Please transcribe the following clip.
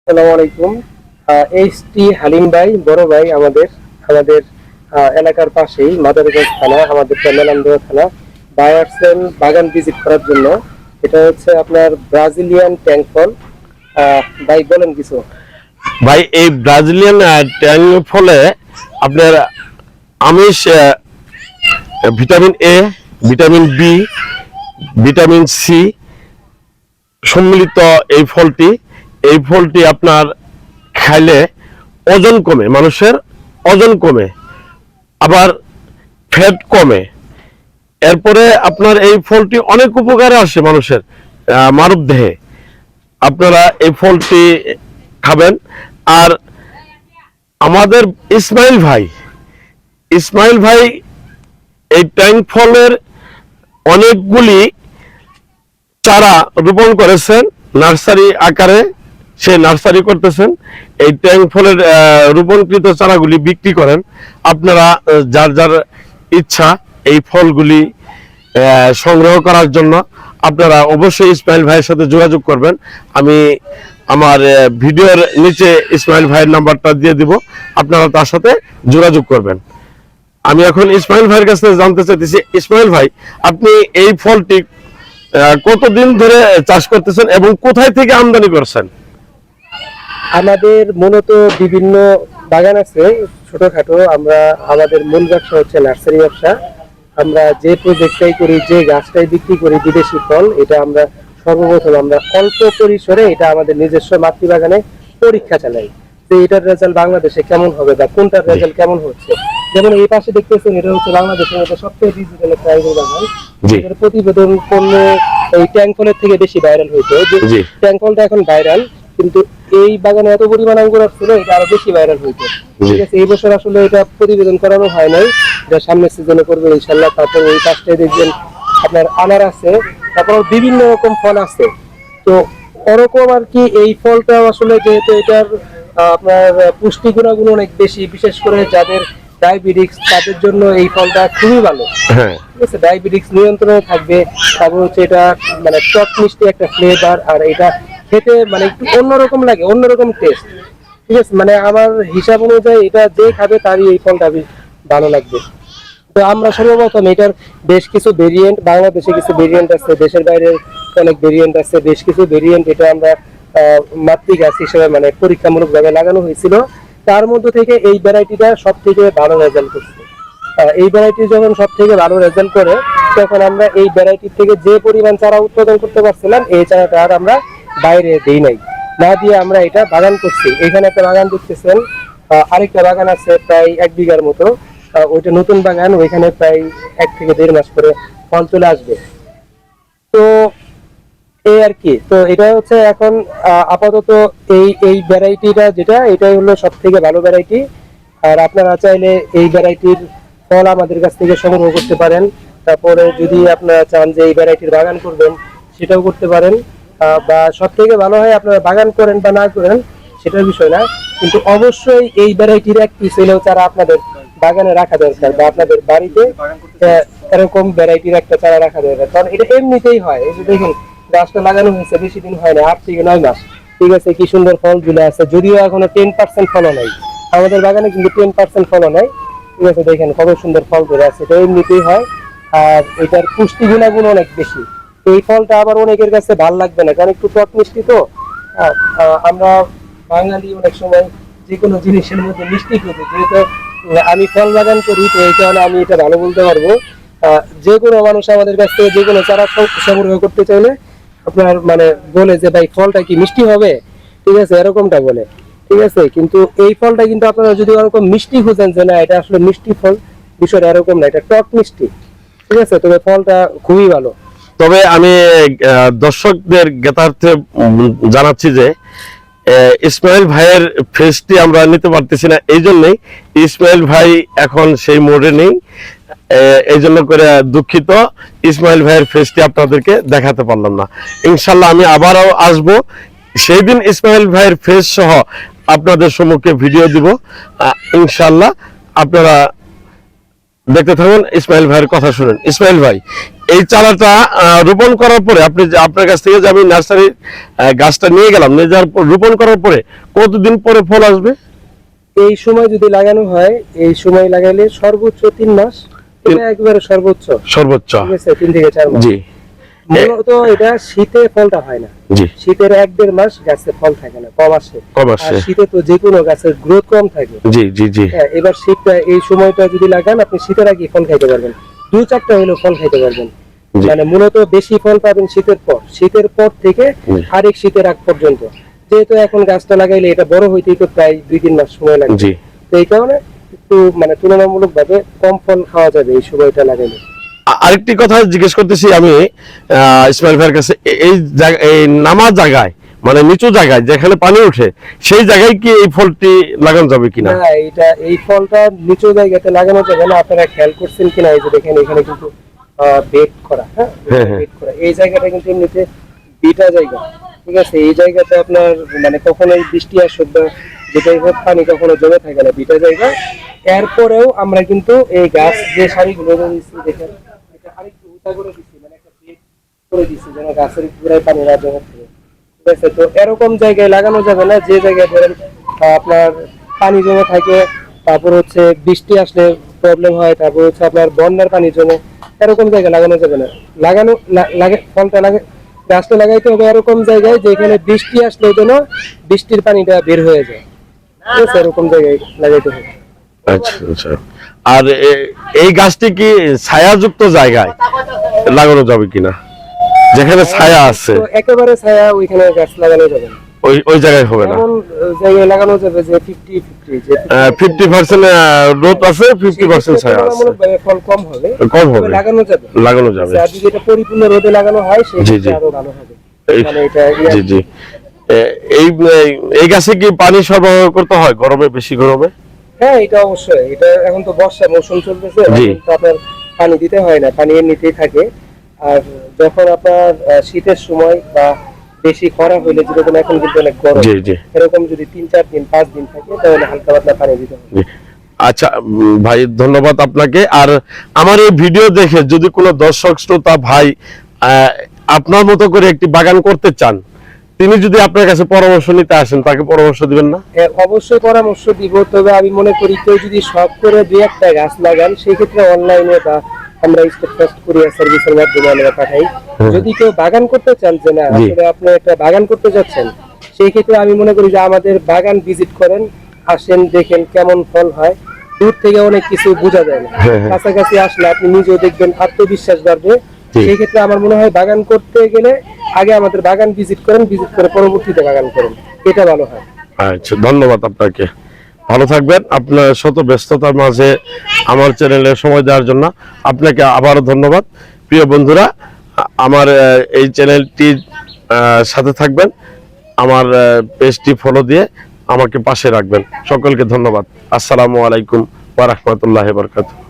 আসসালামু আলাইকুম। এইচটি হালিম ভাই বড় ভাই আমাদের আমাদের এলাকার পাশেই মাদারীগঞ্জ থানা, আমাদের মেলান্দহ থানা ভাই আসছেন বাগান ভিজিট করার জন্য। এটা হচ্ছে আপনার ব্রাজিলিয়ান ট্যাঙ্ক ফল। ভাই বলেন কিছু। ভাই এই ব্রাজিলিয়ান ট্যাং ফলে আপনার আমিষ, vitamin A, vitamin B, vitamin C সম্মিলিত এই ফলটি আপনার খাইলে ওজন কমে, মানুষের ওজন কমে, আবার ফ্যাট কমে। এরপরে আপনার এই ফলটি অনেক উপকারে আসে মানুষের মানব দেহে। আপনারা এই ফলটি খাবেন। আর আমাদের ইসমাইল ভাই এই ট্যাঙ্ক ফলের অনেকগুলি চারা রোপণ করেছেন নার্সারি আকারে, সে নার্সারি করতেছেন। এই ট্যাঙ্ক ফলের রোপণকৃত চারাগুলি বিক্রি করেন। আপনারা যার যার ইচ্ছা এই ফলগুলি সংগ্রহ করার জন্য আপনারা অবশ্যই ইসমাইল ভাইয়ের সাথে যোগাযোগ করবেন। আমি আমার ভিডিওর নিচে ইসমাইল ভাইয়ের নাম্বারটা দিয়ে দিব, আপনারা তার সাথে যোগাযোগ করবেন। আমি এখন ইসমাইল ভাইয়ের কাছে জানতে চাইতেছি, ইসমাইল ভাই আপনি এই ফলটি কতদিন ধরে চাষ করতেছেন এবং কোথায় থেকে আমদানি করছেন? আমাদের মূলত বিভিন্ন বাগান আছে ছোটখাটো। আমাদের মূল ব্যবসা হচ্ছে নার্সারি ব্যবসা। আমরা যে প্রজেক্টটাই করি, যে গাছটাই বিক্রি করি বিদেশি ফল, এটা আমরা সর্বপ্রথম আমরা অল্প পরিসরে এটা আমাদের নিজস্ব মাতৃবাগানে পরীক্ষা চালাই যে এটার রেজাল্ট বাংলাদেশে কেমন হবে বা কোনটার রেজাল্ট কেমন হচ্ছে। যেমন এই পাশে দেখতেছেন, এটা হচ্ছে বাংলাদেশের মধ্যে সবচেয়ে ডিজিটাল একটা আইডল বাগান। এর প্রতিবেদন করলে এই ট্যাঙ্ক ফলের থেকে বেশি ভাইরাল হইতো। যে ট্যাঙ্ক ফলটা এখন ভাইরাল, কিন্তু এই বাগানে এত পরিমাণ আঙ্গুর আসছিল, এটা আরো বেশি ভাইরাল হইতো। ঠিক আছে, এই বছর আসলে এটা প্রতিবেদন করানো হয় নাই, এটা সামনের সিজনে করবে ইনশাল্লাহ। তারপর এই পাশটায় দেখবেন আপনার আনার আছে, তারপর বিভিন্ন রকম ফল আছে। তো ওরকম আর কি এই ফলটা আসলে যেহেতু এটার আপনার পুষ্টি গুণাগুণ অনেক বেশি, বিশেষ করে যাদের ডায়াবেটিক্স তাদের জন্য এই ফলটা খুবই ভালো। ঠিক আছে, ডায়াবেটিক্স নিয়ন্ত্রণে থাকবে। তারপর হচ্ছে এটা মানে টক মিষ্টি একটা ফ্লেভার, আর এটা খেতে মানে একটু অন্যরকম লাগে, অন্যরকম টেস্ট। ঠিক আছে, মানে আমার হিসাব অনুযায়ী এটা যে খাবে তারই এই ফলটা ভালো লাগবে। তো আমরা সর্বপ্রথম এটার বেশ কিছু ভেরিয়েন্ট, বাংলাদেশে কিছু ভেরিয়েন্ট আছে, দেশের বাইরে অনেক ভেরিয়েন্ট আছে, বেশ কিছু ভেরিয়েন্ট এটা আমরা মাতৃ গাছ হিসেবে মানে পরীক্ষামূলক ভাবে লাগানো হয়েছিল। তার মধ্যে থেকে এই ভ্যারাইটিটা সব থেকে ভালো রেজাল্ট করছে। এই ভ্যারাইটি যখন সব থেকে ভালো রেজাল্ট করে, তখন আমরা এই ভ্যারাইটির থেকে যে পরিমাণ চারা উৎপাদন করতে পারছিলাম, এই চারাটা আর আমরা বাইরে দিই নাই, না দিয়ে আমরা এটা বাগান করছি। এখানে একটা বাগান দেখতেছেন, আরেকটা বাগান আছে প্রায় 1 বিঘার মতো। ওইটা নতুন বাগান, ওইখানে প্রায় 1 থেকে 1.5 মাস করে ফল চলে আসবে। তো এই আর কি। তো এটা হচ্ছে এখন আপাতত এই ভ্যারাইটিটা যেটা, এটাই হলো সব থেকে ভালো ভ্যারাইটি। আর আপনারা চাইলে এই ভ্যারাইটির ফল আমাদের কাছ থেকে সংগ্রহ করতে পারেন। তারপরে যদি আপনারা চান যে এই ভ্যারাইটির বাগান করবেন, সেটাও করতে পারেন। বা সব থেকে ভালো হয় আপনারা বাগান করেন বা না করেন সেটার বিষয় না, কিন্তু অবশ্যই এই ভ্যারাইটির এক পিস হলেও চারা আপনাদের বাগানে রাখা দরকার, বা আপনাদের বাড়িতে এরকম ভ্যারাইটির একটা চারা রাখা দরকার। কারণ এটা এমনিতেই হয়। এই যে দেখুন, গাছটা লাগানো হয়েছে বেশি দিন হয় না, 8 থেকে 9 মাস। ঠিক আছে, কি সুন্দর ফল ঝুলে আছে, যদিও এখনো 10% ফলও নাই। আমাদের বাগানে কিন্তু 10% ফলও নাই। ঠিক আছে, দেখেন কত সুন্দর ফল ধরে আছে, এটা এমনিতেই হয়। আর এটার পুষ্টি গুণাগুণ অনেক বেশি। এই ফলটা আবার অনেকের কাছে ভালো লাগবে না, কারণ একটু টক মিষ্টি তো। আমরা বাঙালি অনেক সময় যে কোনো জিনিসের মধ্যে মিষ্টি খুঁজি, যেহেতু আমি ফল বাগান করি, তো এই কারণে আমি এটা ভালো বলতে পারবো। যে কোনো মানুষ আমাদের কাছ থেকে যে কোনো চারা সংগ্রহ করতে চাইলে আপনার মানে বলে যে ভাই ফলটা কি মিষ্টি হবে, ঠিক আছে, এরকমটা বলে। ঠিক আছে, কিন্তু এই ফলটা কিন্তু আপনারা যদি ওরকম মিষ্টি খুঁজেন যে না এটা আসলে মিষ্টি ফল, বিষয়টা এরকম না, এটা টক মিষ্টি। ঠিক আছে, তবে ফলটা খুবই ভালো। তবে আমি দর্শকদের জ্ঞাতার্থে জানাচ্ছি যে ইসমাইল ভাইয়ের ফেসটি আমরা নিতে পারতেছি না, এই জন্যই ইসমাইল ভাই এখন সেই মোড়ে নেই, এই জন্য করে দুঃখিত। ইসমাইল ভাইয়ের ফেসটি আপনাদেরকে দেখাতে পারলাম না। ইনশাল্লাহ আমি আবারও আসবো, সেই দিন ইসমাইল ভাইয়ের ফেস সহ আপনাদের সম্মুখে ভিডিও দিব ইনশাল্লাহ। আপনারা দেখতে থাকুন, ইসমাইল ভাইয়ের কথা শুনেন। ইসমাইল ভাই, এই চারাটা রোপণ করার পরে আপনি যে আপনার কাছ থেকে যে আমি নার্সারি গাছটা নিয়ে গেলাম, নিয়ে যাওয়ার পর রোপণ করার পরে কতদিন পরে ফল আসবে? এই সময় যদি লাগানো হয়, এই সময় লাগাইলে সর্বোচ্চ 3 মাস, এটা একবারে সর্বোচ্চ ঠিক আছে, 3 থেকে 4 মাস। জি, মূলত এটা শীতে ফলটা হয় না। জি, শীতের 1-1.5 মাস গাছে ফল থাকে না, কম আসে। আর শীতে তো যে কোনো গাছের গ্রোথ কম থাকে। জি, জি, জি। হ্যাঁ, এবার শীতটা এই সময়টা যদি লাগান, আপনি শীতের আগে ফল খাইতে পারবেন, 2-4টা হলেও ফল খাইতে পারবেন। মানে মূলত বেশি ফল পাবেন শীতের পর থেকে আরেক শীতের আগ পর্যন্ত। যেহেতু এখন গাছটা লাগাইলে এটা বড় হইতেই তো প্রায় 2-3 মাস সময় লাগে, তো এই কারণে একটু মানে তুলনামূলক ভাবে কম ফল খাওয়া যাবে এই সময়টা লাগাইলে। আরেকটি কথা জিজ্ঞেস করতেছি আমি ইসমাইল ভাইয়ের কাছে, এই নামা জায়গায় মানে নিচু জায়গায় যেখানে পানি ওঠে, সেই জায়গায় কি এই ফলটি লাগানো যাবে কিনা? না, এই ফলটা নিচু জায়গাতে লাগানো যাবে না। আপনারা খেয়াল করছেন কিনা, এই যে দেখেন এখানে কিন্তু বেড করা, হ্যাঁ বেড করা, এই জায়গাটা কিন্তু এমনিতে বিটা জায়গা, ঠিক আছে। এই জায়গাতে আপনার মানে কখনোই বৃষ্টি আসুক বা যেটাই হোক, পানি কখনো জমে থাকে না, বিটা জায়গা। এরপরেও আমরা কিন্তু এই গাছ যে সারিগুলো দিচ্ছি, দেখেন এটা আরেকটু উঁচা করে দিচ্ছি, মানে একটা বেড করে দিচ্ছি যেন গাছের গোড়ায় পানি না জমে থাকে, ঠিক আছে। তো এরকম জায়গায় লাগানো যাবে না যে জায়গায় ধরেন আপনার পানি জমে থাকে, তারপর হচ্ছে বৃষ্টি আসলে প্রবলেম হয়, তারপর হচ্ছে আপনার বন্যার পানি জমে, এরকম জায়গায় লাগানো যাবে না। গাছটা লাগাইতে হবে এরকম জায়গায় যেখানে বৃষ্টি আসলে যেন বৃষ্টির পানিটা বের হয়ে যায়, ঠিক আছে, এরকম জায়গায় লাগাইতে হবে। আচ্ছা, আচ্ছা। আর এই গাছটি কি ছায়াযুক্ত জায়গায় লাগানো যাবে কিনা, যেখানে ছায়া আছে? একেবারে ছায়া ওইখানে গাছ লাগানো যাবে না, ওই জায়গায় হবে না, এমন জায়গায় লাগানো যাবে যে 50% রোদ আছে, 50% ছায়া আছে, ফল কম হবে, লাগানো যাবে। আর যদি এটা পরিপূর্ণ রোদে লাগানো হয় সেক্ষেত্রে আরো ভালো হবে। মানে এটা জি, জি। এই গাছে কি পানি সরবরাহ করতে হয় গরমে, বেশি গরমে? হ্যাঁ, এটা অবশ্যই। এটা এখন তো বর্ষা মৌসুম চলতেছে, এখন তো আপনার পানি দিতে হয় না, পানি এমনিতেই থাকে। আর যখন আপনার শীতের সময় বা বেশি খরা হইলে, যেরকম এখন কিন্তু অনেক গরম, এরকম যদি 3-4 দিন 5 দিন থাকে, তাহলে হালকা পাতলা পানি দিতে হবে। আচ্ছা ভাই, ধন্যবাদ আপনাকে। আর আমার এই ভিডিও দেখে যদি কোনো দর্শক শ্রোতা ভাই আপনার মতো করে একটি বাগান করতে চান, তিনি যদি আপনার কাছে পরামর্শ নিতে আসেন, তাকে পরামর্শ দিবেন না? অবশ্যই পরামর্শ দিব। তবে আমি মনে করি কেউ যদি শখ করে 2-1টা গাছ লাগান, সেই ক্ষেত্রে অনলাইনে বা আমরা স্টেট ফার্স্ট কুরিয়ার সার্ভিসের মাধ্যমে আমরা পাঠাই। যদি কেউ বাগান করতে চান, যে না আসলে আপনি একটা বাগান করতে যাচ্ছেন, সেই ক্ষেত্রে আমি মনে করি যে আমাদের বাগান ভিজিট করেন, আসেন, দেখেন কেমন ফল হয়। দূর থেকে অনেক কিছু বোঝা যায় না, কাছাকাছি আসলে আপনি নিজেও দেখবেন, আত্মবিশ্বাস বাড়বে। সেই ক্ষেত্রে আমার মনে হয় বাগান করতে গেলে আগে আমাদের বাগান ভিজিট করেন, ভিজিট করে পরবর্তীতে বাগান করেন, এটা ভালো হয়। আচ্ছা, ধন্যবাদ আপনাকে, ভালো থাকবেন। আপনার শত ব্যস্ততার মাঝে আমার চ্যানেলে সময় দেওয়ার জন্য আপনাকে আবারও ধন্যবাদ। প্রিয় বন্ধুরা, আমার এই চ্যানেলটির সাথে থাকবেন, আমার পেজটি ফলো দিয়ে আমাকে পাশে রাখবেন। সকলকে ধন্যবাদ। আসসালামু আলাইকুম ওয়া রাহমাতুল্লাহি ওয়া বারাকাতুহু।